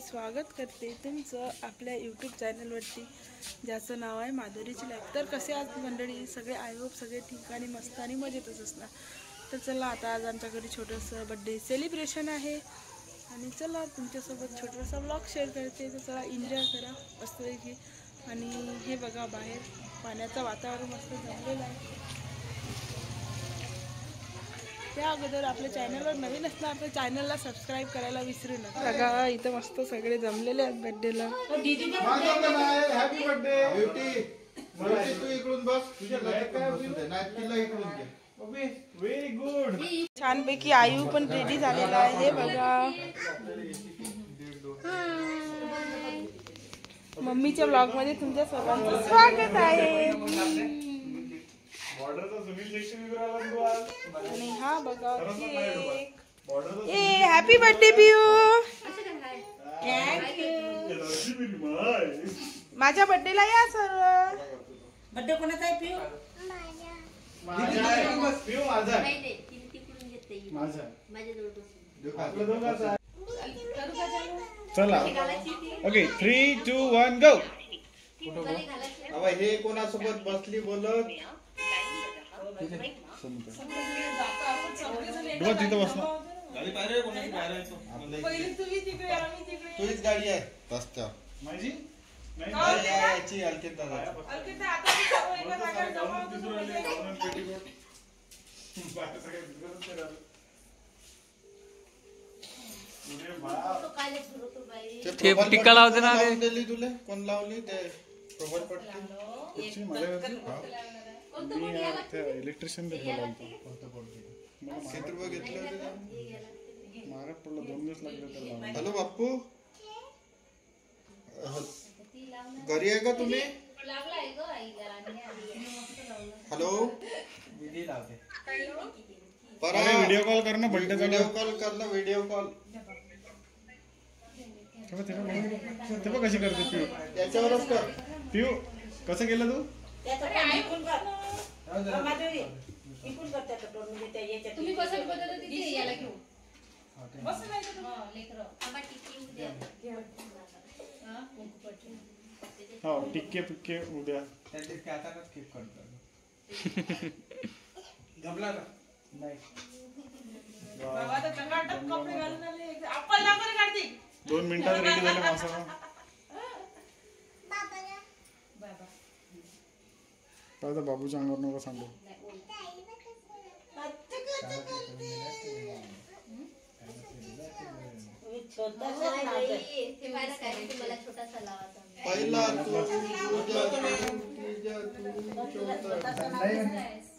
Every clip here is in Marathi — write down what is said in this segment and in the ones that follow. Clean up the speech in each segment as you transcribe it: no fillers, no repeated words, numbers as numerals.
स्वागत करते तुमचं आपल्या यूट्यूब चॅनलवरती, ज्याचं नाव आहे माधुरीची लाईफ। तर कसे आज मंडळी सगळे, आय होप सगळे ठीक आणि मस्त आणि मजेतच असणार। तर चला, आता आज आमच्या घरी छोटंसं बड्डे सेलिब्रेशन आहे आणि चला तुमच्यासोबत छोटासा व्लॉग शेअर करते। तर चला एन्जॉय करा मस्तपैकी। आणि हे बघा, बाहेर पाण्याचं वातावरण मस्त जमलेलं आहे। त्या अगोदर आपल्या चॅनलवर नवीन असणार तर चॅनलला सबस्क्राईब करायला विसरू नका। बघा इथं मस्त सगळे जमलेले आहेत बर्थडेला। Happy birthday beauty. तू इकडून बस, तुझ्या नाही तिला इकडून घे। Very good. छानपैकी आयू पण रेडी झालेला आहे, हे बघा। मम्मीच्या ब्लॉग मध्ये तुमच्या सर्वांचं स्वागत आहे। आणि हा बघा केक। ए हॅपी बर्थडे पियू। माझ्या बर्थडेला या सर्व। बर्थडे कोणाचा आहे पियू? चला ओके 3, 2, 1 गो। हे कोणासोबत बसली बोलत? तिथं बस ना। तुझीच गाडी आहे रस्त्यावर माझी याची अलकेत टिक्का लावते ना दिली तुला कोण लावली ते प्रोफाइल पडते इलेक्ट्रिशियन किती रुपये घेतले महाराज पडलं 2 दिवस लागले। हॅलो बाप्पू, घरी आहे का तुम्ही? हॅलो व्हिडिओ कॉल कर ना, बर्थडे व्हिडिओ कॉल कर ना, व्हिडिओ कॉल तेव्हा कशी करते पिऊ? त्याच्यावरच कर पिऊ। कसं केलं तू? तुम्ही कसं बदलत तिथे याला घेऊ बस नाही तर लेकर आम्हा टिक्की उद्या हां हो टिक्के पिक्के उद्या त्याचे काय आता केक करतात जमला ना नाही बाबा तर टंगाटक कपडे घालून आले आपण लवकर काढते 2 मिनिटात रेडी झाले मासा। बाबा बाबूच्या अंगावर नको सांगू।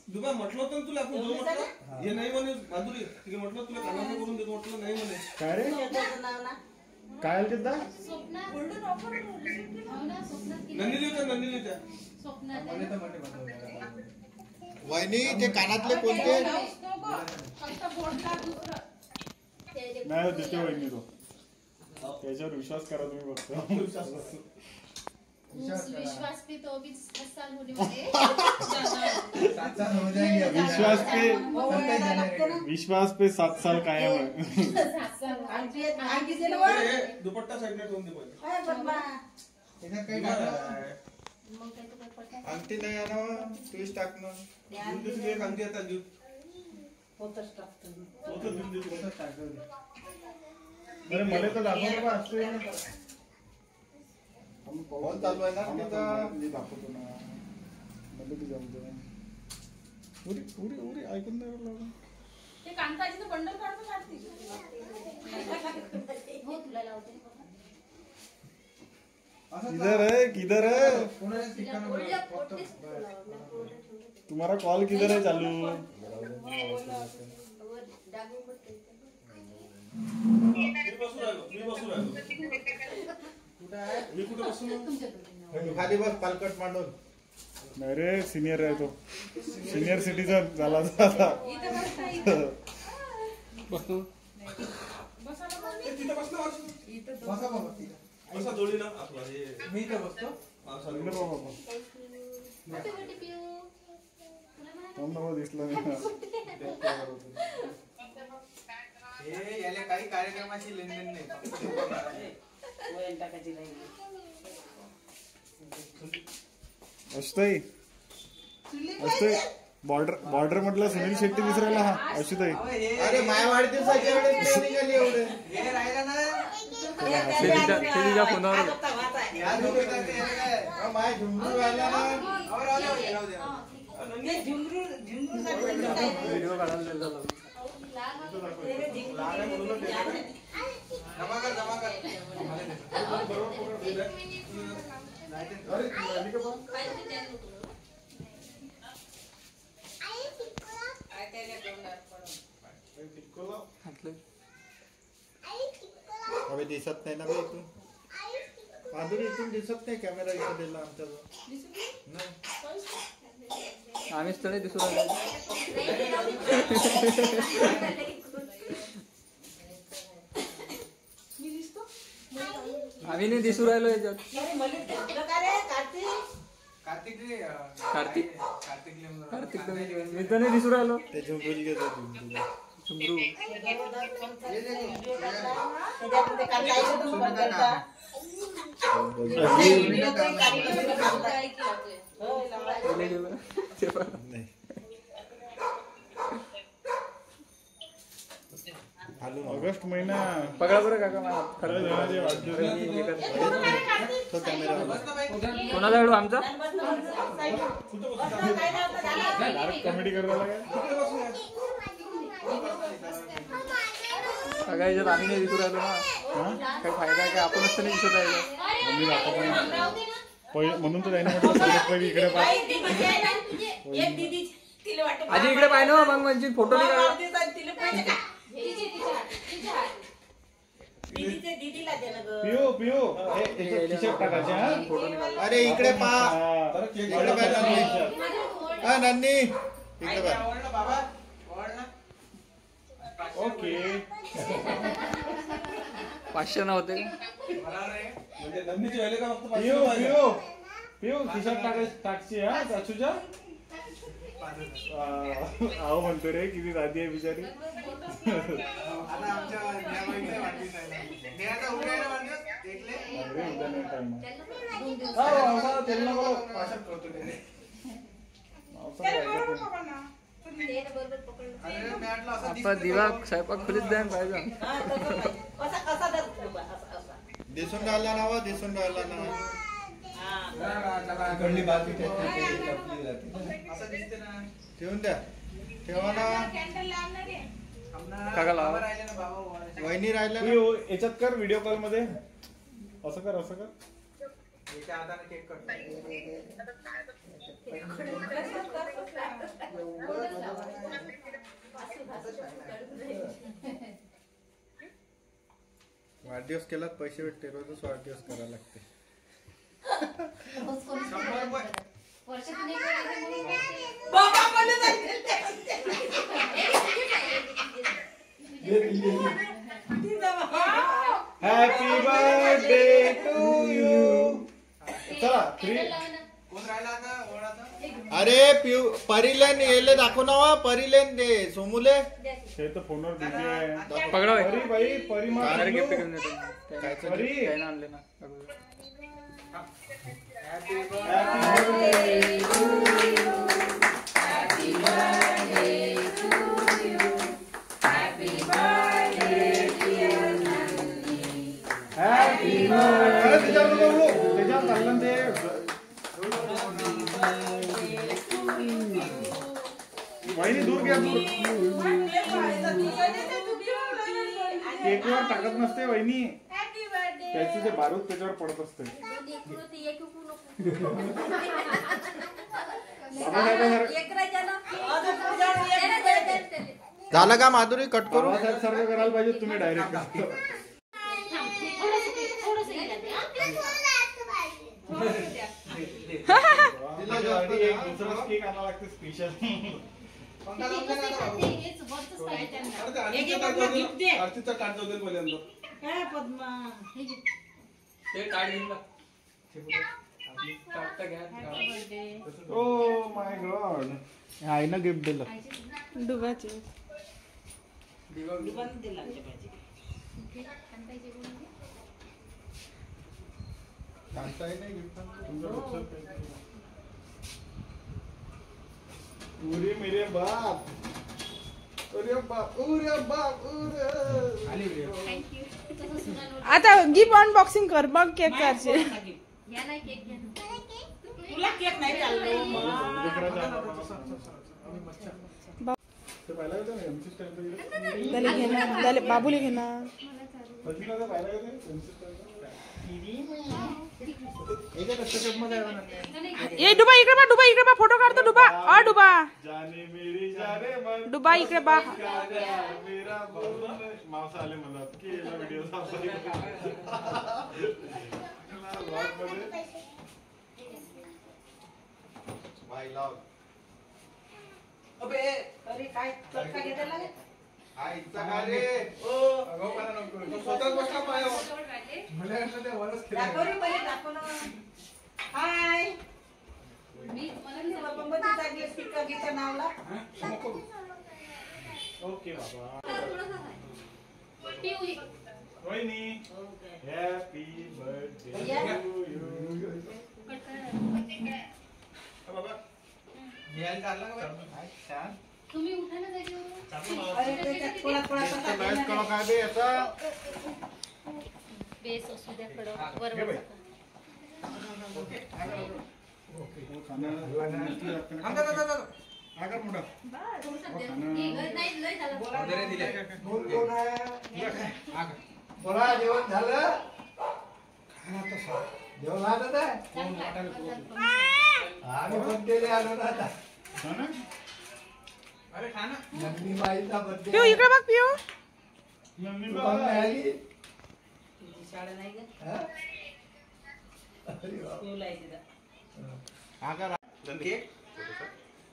दुबा म्हटलं होतं तुला आपण जो म्हटलं हे नाही म्हणे माधुरी तिथे म्हटलं तुला कानात करून देतो म्हटलं नाही म्हणे। काय रे काय आलं तिथं? स्वप्ना गोल्डन ऑफर हो ना स्वप्ना नंदिनी होत्या स्वप्ना वहिनी ते कानातले कोणते नाही दिसते वहिनी तो त्याच्यावर विश्वास करा तुम्ही फक्त। विश्वास पे तो अभी 10 साल होने वाले विश्वास पे 7 साल कायम है। 7 साल दुपट्टा साइड ठेवून दे अंगठी नाही आणा ट्विस्ट टाकणं दुसरी एक अंगठी आता देऊ होतच टाकतो अरे मला तर दाखव बाबा असते फोन चालू आहे ना मी दाखवतो ना मला बी जमतो उरी उरी उरी ऐकून नाही लागलं ते कांताची तर बंडल काढतो काढते हो तुला लावते किधर है तुम्हारा कॉल किधर है चालू? मी कुठे बसू खाली बस पालकट मांडून नाही रे सिनियर आहे तो सिनियर सिटीजन झाला आता बसतो तिथे बसलो बसा बाबा बसा जोडी ना आपला हे मी इथे बसतो इकडे बाबा हॅपी बर्थडे पियू तुला दिसलं हे याला काही कार्यक्रमाची लेनदेन नाही अशुताई अशुताई बॉर्डर म्हटलं सुनील शेट्टी विसरायला हा अशुताई. अरे माया वाढदिवसाच्या वेळेस ते निघाली एवढे शेतीच्या फोनावर माय झुमरू राहिला ना. व्हिडिओ काढायला दिला. अबे दिसत नाही ना बे इथून. माधुरी इथून दिसत नाही कॅमेरा इथं दिला आमच्याजवळ नाही. आम्हीच तरी दिसू राहिलो. आम्ही नाही दिसू राहिलो याच्यात. कार्तिक तर मी तर नाही दिसू राहिलो. ते झुमरू घेतो झुमरू. झुमरू नाही. ऑगस्ट महिना पकडा बरं काका मला तो कॅमेरा कोणाचा व्हिडिओ आमचा कॉमेडी करायला सगळ्या याच्यात आम्ही नाही दिसू राहिलो ना. काही फायदा आहे का आपणच तर नाही दिसत आहे. म्हणून तर जाईना म्हटलं इकडे आजी इकडे पाहिजे ना मग म्हणजे फोटो नाही काढला. पिऊ पिऊ अरे इकडे पा इकडे पाय नन्नी इकडे पाय. ओके 500 ना होते म्हणजे नंदीची व्हॅल्यू का फक्त पिऊ पिऊ पिऊ खिशात टाकची हा चाचूच्या. आहो म्हणतो रे किती दादी आहे बिचारी. आता दिवा स्वयंपाक खोलीत द्यायला पाहिजे. दिसून राहिला ना वा दिसून राहिला ना. ठेवून द्या ठेवा ना. काका लावा. वहिनी राहिल्या ना. याच्यात कर व्हिडिओ कॉल मध्ये असं कर असं कर. वाढदिवस केलात पैसे भेटते. रोजच वाढदिवस करायला लागते. Happy birthday to you. चला 3. अरे पिऊ परिलेन येले दाखव ना वा. परिलेन दे सोमुले. ते तर फोनवर बिझी आहे. पकडा बाई. परी बाई परी अरे गिफ्ट मार. घेऊन देतो. परी काही ना आणले ना. त्याच्यावर चाललं ते. वहिनी दूर घ्या दूर. केकवर टाकत नसते वहिनी. त्याचे ते बारूद त्याच्यावर पडत असते. झालं का माधुरी कट करू. सारखं करायला पाहिजे तुम्ही डायरेक्ट. एक दुसरा केक आणावं लागते स्पेशल. आरतीचा कार्ड जाऊ दे पहिल्यांदा. ते कार्ड घेऊन ओ माय गॉड. आईनं गिफ्ट दिलं. डुबाचे उरे मेरे बाप, उरे बाप, उरे बाप, उरे. थँक्यू तसं सुना आता गिफ्ट अनबॉक्सिंग कर बघ केक करचे. या नाही केक घ्या ना. तुला केक नाही चाललो ते पाहिलं होतं ना MC स्टाईल वगैरे? त्याला घेणार त्याला बाबूला घेणार. पत्नीला तर पाहिलं होतं MC स्टाईल. ए डुबा इकडे बा, डुबा इकडे बा, फोटो काढतो डुबा. डुबा जाने मेरी जाने मन डुबा इकडे बा. मेरा बोल मावसा आले मला केला व्हिडिओ अबे अरे काय चटका घेतला रे स्वतःच बसला पायावर. दाखव रे पहिले दाखव ना हाय मी मला तुला बंबती चांगली स्पीकर घेता नावला ओके बाबा. पिऊ ये. वहिनी हॅपी बर्थडे टू यू. बाबा घ्यायला चालला का बा? छान. तुम्ही उठा ना जागेवर. अरे ते थोडा थोडा मॅच करा काय बे याचा. बेस असू द्या कडक वरवर आगर मोठा नाही लय झालं. वगैरे दिले. बोला जेवण झालं जेवण झालं ना आम्ही बर्थडेला आलो ना आता अरे खा ना. नंदी बाईचा बर्थडे पिऊ इकडे बघ पिऊ. मम्मी तू पाहुणे बाबा आली शाळा नाही ग हा? अरे वा. स्कूल आहे तिथं केक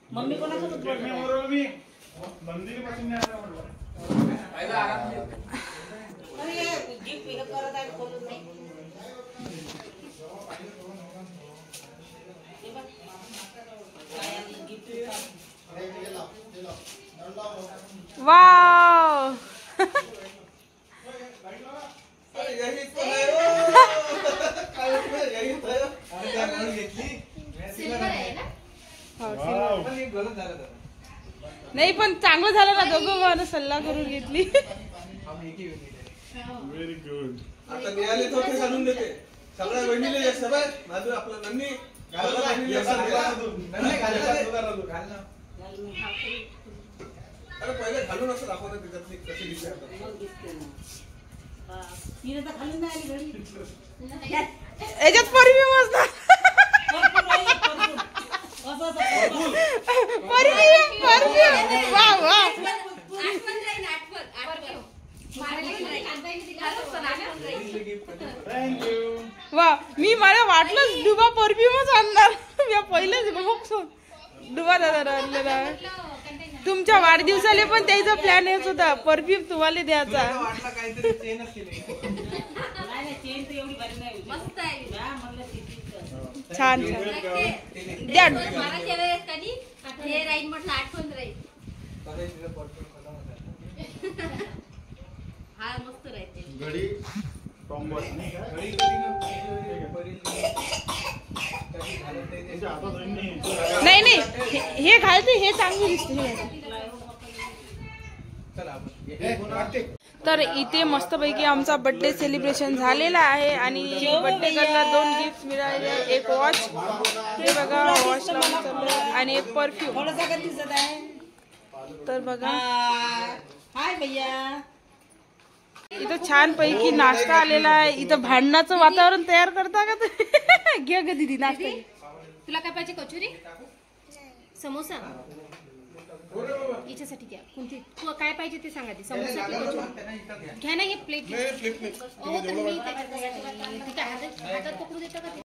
मम्मी कोणासोबत मी बोलते बरोबर मी मंदिर पासून नाही आला म्हटलं. पहिला आराम दे. अरे गिफ्ट हे करत आहे खोलून नाही हे बघ. पायाला gift आहे. वाव अरे यही तो है ओ. काय होतं? यही तो है. अरे त्या म्हणून घेतली. सिल्वर आहे ना. वाव. पण एक गलत झालं तर. नाही पण चांगलं झालं ना, दोघं मला सल्ला करून घेतली. आम्ही एकही वेगळी नाही. Very good. आता निघाले तर ते घालून देते. सगळ्या बहिणीले जे सवय माझं आपलं नन्नी घालला बहिणीले असं दिला. नन्नी घालला रे. घाल ना. अरे पहिले घालून असं दाखव ना त्याच्यातली कशी दिसते आता. तिने तर खाली नाही आली घरी याच्यात परफ्यूम असणार. असं परफ्यूम वा वा. आठवण राहील आठवण. थँक्यू. वा मी मला वाटलंच डुबा परफ्यूमच आणणार. मी पहिलेच बघतो डुबा दादा आणलेला. तुमच्या वाढदिवसाला पण त्याचा प्लॅन हेच होता, परफ्यूम तुम्हाला द्यायचा. वाटला काहीतरी चेनच केली. नाही चेन तर एवढी भारी नाही मस्त आहे. हा म्हणलं ती छान छान द्या. मारायच्या वेळेस कधी हे राहील म्हटलं आठवण राहील. हा मस्त राहते. घडी टॉम्बॉय नाही का? त्याच्या हातात नाही. नाही नाही हे घालते, हे चांगलं दिसते. हे घालते. चला आपण. तर इथे मस्तपैकी आमचा बर्थडे सेलिब्रेशन झालेला आहे आणि बर्थडे गर्लला 2 गिफ्ट मिळाले. एक वॉच, हे बघा वॉच लावून चालू आहे, आणि एक परफ्यूम. थोडं जागा दिसत आहे तर बघा हाय भैया इथं छान पैकी नाश्ता आलेला आहे. इथं भांडणाचं वातावरण तयार करता का तुम्ही? घे ग दीदी नाश्ता घे. तुला काय पाहिजे? कचोरी, समोसा? याच्यासाठी घ्या. कोणती तू काय पाहिजे ते सांगा. ती समोसा की कचोरी घ्या ना. हे प्लेट घ्या. हो तर मी हातात पकडू देता का ते?